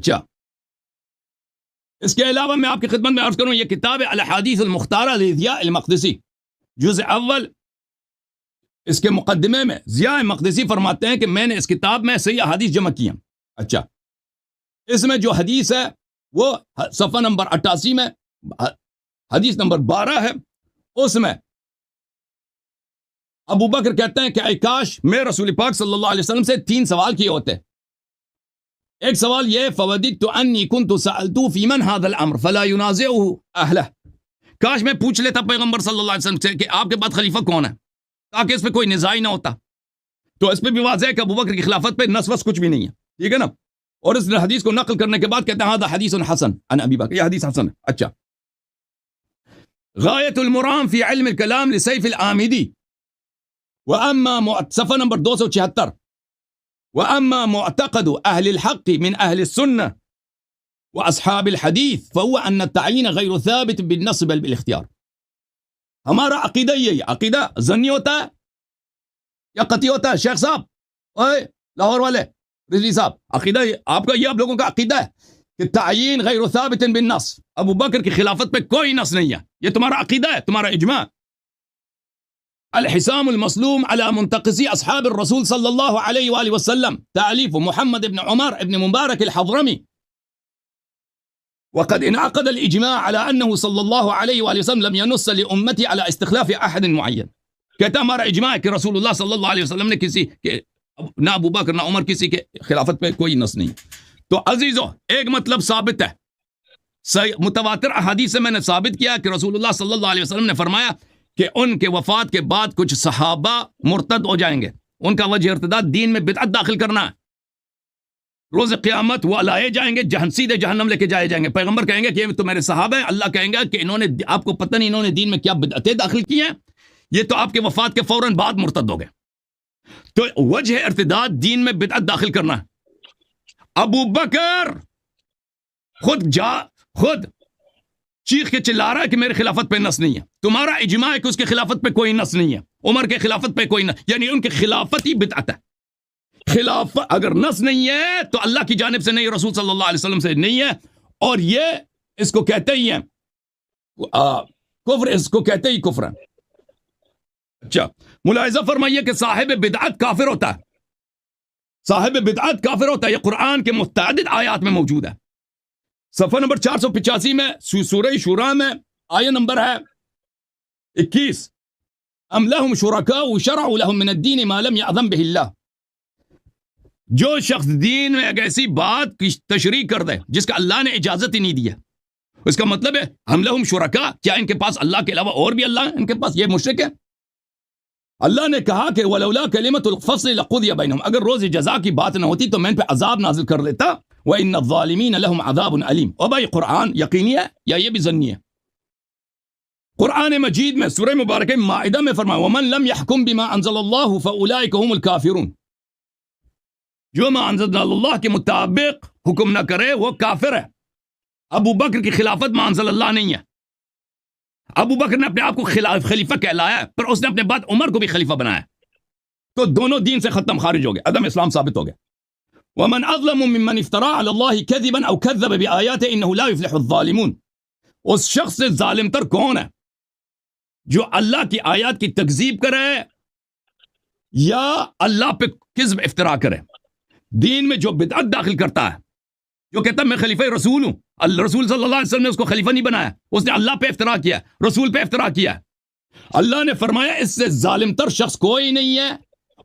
اچھا، اس کے علاوہ میں آپ کی خدمت میں عرض کروں یہ کتاب الاحادیث المختارہ لضیاء المقدسی جزء اول، اس کے مقدمے میں ضیاء مقدسی فرماتے ہیں کہ میں نے اس کتاب میں صحیح احادیث جمع کی ہیں. اچھا، اس میں جو حدیث ہے وہ صفحہ نمبر 88 میں حدیث نمبر 12 ہے. اس میں ابو بکر کہتے ہیں کہ اے کاش میں رسول پاک صلی اللہ علیہ وسلم سے 3 سوال کیے ہوتے. ایک سوال یہ فوددت انی کنت سألت فی من هذا الامر فلا ينازعه اہلہ، کاش میں پوچھ لیتا پیغمبر صلی اللہ علیہ وسلم سے کہ آپ کے بعد خلیفہ کون ہے، تاکہ اس پہ کوئی نزاع نہ ہوتا. تو اس پہ بھی واضح ہے کہ ابو بکر کی خلافت پہ نس وس کچھ بھی نہیں ہے، ٹھیک ہے نا. اور اس حدیث کو نقل کرنے کے بعد کہتے ہیں هذا حدیث حسن عن ابی بکر، یہ حدیث حسن ہے. اچھا، غایت المرام فی علم الکلام لسیف العامدی، واما صفحہ نمبر 276، واما معتقد اہل الحق من اہل السنہ واصحاب الحدیث فهو ان التعیین غیر ثابت بالنص بل بالاختیار. ہمارا عقیدہ یہ عقیدہ ظنی ہوتا ہے یا قطعی ہوتا ہے؟ شیخ صاحب، اوے لاہور والے، رضوی صاحب، عقیدہ آپ کا یہ آپ لوگوں کا عقیدہ ہے کہ تعیین غیر ثابت بالنص، ابو بکر کی خلافت پہ کوئی نص نہیں ہے، یہ تمہارا عقیدہ ہے، تمہارا اجماع. الحسام المسلوم على منتقصی اصحاب الرسول صلی اللہ علیہ وآلہ وسلم، تألیف محمد ابن عمر ابن مبارک الحضرمی. وقد انعقد الاجماع على انه صلی اللہ علیہ وآلہ وسلم لم ينص لامتی على استخلاف احد معین. کہتا ہمارا اجماع ہے کہ رسول اللہ صلی اللہ علیہ وسلم نے کسی کے، نہ ابو بکر نہ عمر، کسی کے خلافت پہ کوئی نص نہیں. تو عزیزو، ایک مطلب ثابت ہے، متواتر احادیث سے میں نے ثابت کیا کہ رسول اللہ صلی اللہ علیہ وسلم نے فرمایا کہ ان کے وفات کے بعد کچھ صحابہ مرتد ہو جائیں گے، ان کا وجہ ارتداد دین میں بدعت داخل کرنا ہے. روز قیامت وہ لائے جائیں گے، سیدھے جہنم لے کے جائے جائیں گے. پیغمبر کہیں گے کہ یہ تو میرے صحابہ ہیں، اللہ کہیں گا کہ انہوں نے، آپ کو پتہ نہیں انہوں نے دین میں کیا بدعتیں داخل کی ہیں، یہ تو آپ کے وفات کے فوراً بعد مرتد ہو گئے. تو وجہ ارتداد دین میں بدعت داخل کرنا ہے. ابو بکر خود چیخ کے چلا رہا ہے کہ میرے خلافت پہ نص نہیں ہے. تمہارا اجماع ہے کہ اس کے خلافت پہ کوئی نص نہیں ہے، عمر کے خلافت پہ کوئی نص، یعنی ان کی خلافت ہی بدعت ہے. خلافت اگر نص نہیں ہے تو اللہ کی جانب سے نہیں، رسول صلی اللہ علیہ وسلم سے نہیں ہے. اور یہ اس کو کہتے ہی ہیں کفر، اس کو کہتے ہی کفر ہے. اچھا، ملاحظہ فرمائیے کہ صاحب بدعت کافر ہوتا ہے، صاحب بدعت کافر ہوتا ہے. یہ قرآن کے متعدد آیات میں موجود ہے. صفحہ نمبر 485 میں سورہ شورى میں آیہ نمبر ہے 21، ام لهم شرکاء شرعوا لهم من الدین ما لم یأذن به اللہ. جو شخص دین میں ایک ایسی بات کی تشریح کر دے جس کا اللہ نے اجازت ہی نہیں دیا، اس کا مطلب ہے ہم لہم شرکاء، کیا ان کے پاس اللہ کے علاوہ اور بھی اللہ ہے؟ ان کے پاس یہ مشرک ہے. اللہ نے کہا کہ ولولا کلمۃ الفصل لقضی بینہم، اگر روز جزا کی بات نہ ہوتی تو میں ان پہ عذاب نازل کر لیتا. وَإِنَّ الظَّالِمِينَ لَهُمْ عَذَابٌ عَلِيمٌ. اور بھائی قرآن یقینی ہے یا یہ بھی ظنی ہے؟ قرآن مجید میں سورہ مبارکہ مائدہ میں فرمایا وَمَن لَمْ يَحْكُمْ بِمَا أَنزَلَ اللَّهُ فَأُولَئِكَ هُمُ الْكَافِرُونَ. جو ما انزل اللہ کے مطابق حکم نہ کرے وہ کافر ہے. ابو بکر کی خلافت ما انزل اللہ نہیں ہے. ابو بکر نے اپنے آپ کو خلیفہ کہلایا ہے، پر اس نے اپنے بعد عمر کو بھی خلیفہ بنایا، تو دونوں دین سے ختم، خارج ہو گئے، عدم اسلام ثابت ہو گیا. ومن اظلم ممن افترى على الله كذبا او كذب بآياته انه لا يفلح الظالمون. اس شخص سے ظالم تر کون ہے جو اللہ کی آیات کی تکذیب کرے یا اللہ پہ کذب افترا کرے، دین میں جو بدعت داخل کرتا ہے، جو کہتا ہے میں خلیفہ رسول ہوں. رسول صلی اللہ علیہ وسلم نے اس کو خلیفہ نہیں بنایا، اس نے اللہ پہ افترا کیا، رسول پہ افترا کیا. اللہ نے فرمایا اس سے ظالم تر شخص کوئی نہیں ہے.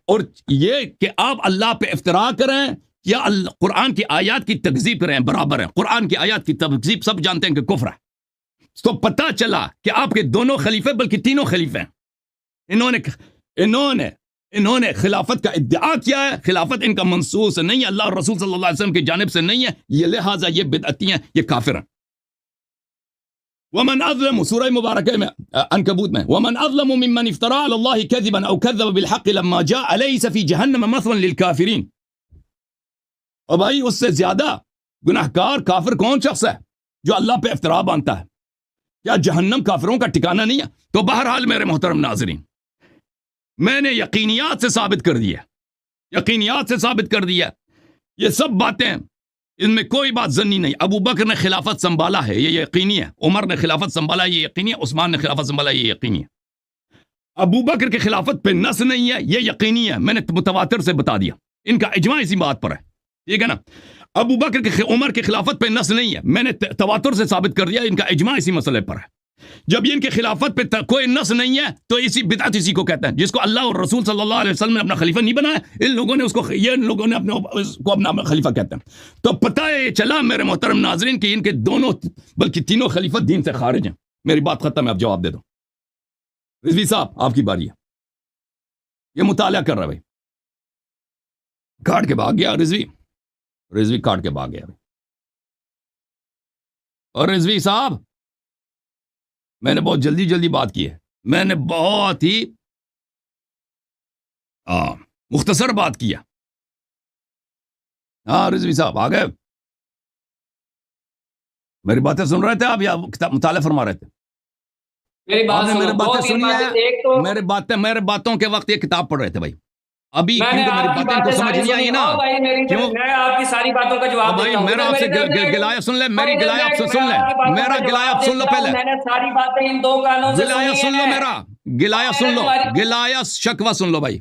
اور یہ کہ آپ اللہ پہ افترا کریں یا قرآن کی آیات کی تکذیب کریں برابر ہے. قرآن کی آیات کی تکذیب سب جانتے ہیں کہ کفر ہے. تو پتہ چلا کہ آپ کے دونوں خلیفے بلکہ تینوں خلیفے ہیں. انہوں نے خلافت کا ادعا کیا ہے، خلافت ان کا منصوص نہیں ہے، اللہ اور رسول صلی اللہ علیہ وسلم کی جانب سے نہیں ہے، یہ لہٰذا یہ بدعتی ہیں، یہ کافر ہیں. ومن اظلم، سورہ مبارکہ میں عنکبوت میں، ومن اظلم ممن افترى على الله كذبا او كذب بالحق لما جاء اليس في جهنم مثوى للكافرين. اور بھائی اس سے زیادہ گناہگار کافر کون شخص ہے جو اللہ پہ افترا باندھتا ہے؟ کیا جہنم کافروں کا ٹھکانہ نہیں ہے؟ تو بہرحال میرے محترم ناظرین، میں نے یقینیات سے ثابت کر دیا، یہ سب باتیں ان میں کوئی بات ضنی نہیں. ابو بکر نے خلافت سنبھالا ہے، یہ یقینی ہے. عمر نے خلافت سنبھالا، یہ یقینی ہے. عثمان نے خلافت سنبھالا، یہ یقینی ہے. ابو بکر کی خلافت پہ نص نہیں ہے، یہ یقینی ہے. میں نے متواتر سے بتا دیا، ان کا اجماع اسی بات پر ہے. ٹھیک ہے نا. ابو بکر کی عمر کی خلافت پہ نص نہیں ہے، میں نے تواتر سے ثابت کر دیا. ان کا اجماع اسی مسئلے پر ہے. جب ان کی خلافت پہ کوئی نص نہیں ہے تو اسی بدعت اسی کو کہتے ہیں. جس کو اللہ اور رسول صلی اللہ علیہ وسلم نے اپنا خلیفہ نہیں بنایا، ان لوگوں نے اس کو، یہ لوگوں نے اپنا خلیفہ کہتے ہیں. تو پتہ ہے یہ چلا میرے محترم ناظرین کہ ان کے دونوں بلکہ تینوں خلیفہ دین سے خارج ہیں. میری بات ختم ہے، اب جواب دے دو. رضوی صاحب آپ کی باری ہے. یہ مطالعہ کر رہا ہے بھائی. کاٹ کے بھاگ گیا رضوی کاٹ کے بھاگ گیا. اور رضوی صاحب میں نے بہت جلدی بات کی ہے، میں نے بہت ہی مختصر بات کیا. ہاں رضوی صاحب آ گئے. میری باتیں سن رہے تھے آپ یا مطالعہ فرما رہے تھے؟ میری باتیں سنی ہے. میرے باتوں کے وقت یہ کتاب پڑھ رہے تھے بھائی. ابھی کیونکہ میری باتیں کو سمجھ نہیں آئی نا. کیوں؟ میں آپ کی ساری باتوں کا جواب بھائی دیتا ہوں. میرا آپ سے گلایہ سن لے، میری گلایہ آپ سے سن لے. میرا گلایہ آپ سن لو پہلے. میں نے ساری باتیں ان دو کانوں سے گلایہ سن لو، میرا گلایہ سن لو. گلایہ شکوہ سن لو بھائی.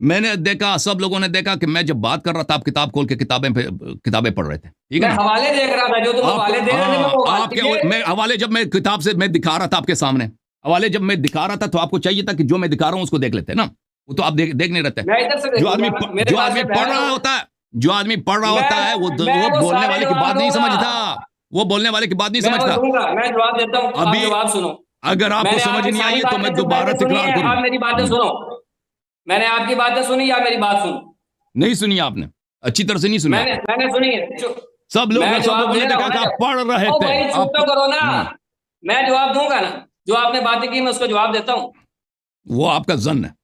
میں نے دیکھا، سب لوگوں نے دیکھا کہ میں جب بات کر رہا تھا آپ کتاب کھول کے کتابیں پڑھ رہے تھے. ٹھیک ہے نا. حوالے دیکھ رہا تھا، جو تم حوالے دے رہے تھے آپ کے میں حوالے جب میں کتاب سے میں دکھا رہا تھا آپ کے سامنے، حوالے جب میں دکھا رہا تھا تو آپ کو چاہیے تھا کہ جو میں دکھا رہا ہوں اس کو دیکھ لیتے نا. وہ تو آپ دیکھ نہیں رہتے. جو آدمی پڑھ رہا ہوتا ہے وہ بولنے والے کی بات نہیں سمجھتا. وہ بولنے والے کی بات نہیں سمجھتا. میں جواب دیتا ہوں، ابھی جواب سنو. اگر آپ کو سمجھ نہیں آئی تو میں دوبارہ تکرار کروں. آپ میری باتیں سنو. میں نے آپ کی باتیں سنی یا میری بات سنو؟ نہیں سنی آپ نے، اچھی طرح سے نہیں سنی. میں نے سنی ہے. سب لوگوں نے دیکھا کہ آپ پڑھ رہے تھے. چپ تو کرو نا. میں جواب دوں گا نا. جو آپ نے باتیں کی میں اس کا جواب دیتا ہوں. وہ آپ کا ظن ہے.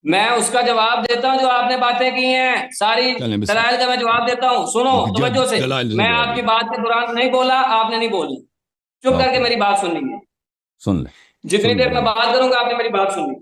میں اس کا جواب دیتا ہوں جو آپ نے باتیں کی ہیں ساری دلائل کا میں جواب دیتا ہوں. سنو توجہ سے. میں آپ کی بات کے دوران نہیں بولا، آپ نے نہیں بولی. چپ کر کے میری بات سن لیں گے. سن لیں. جتنی دیر میں بات کروں گا آپ نے میری بات سننی.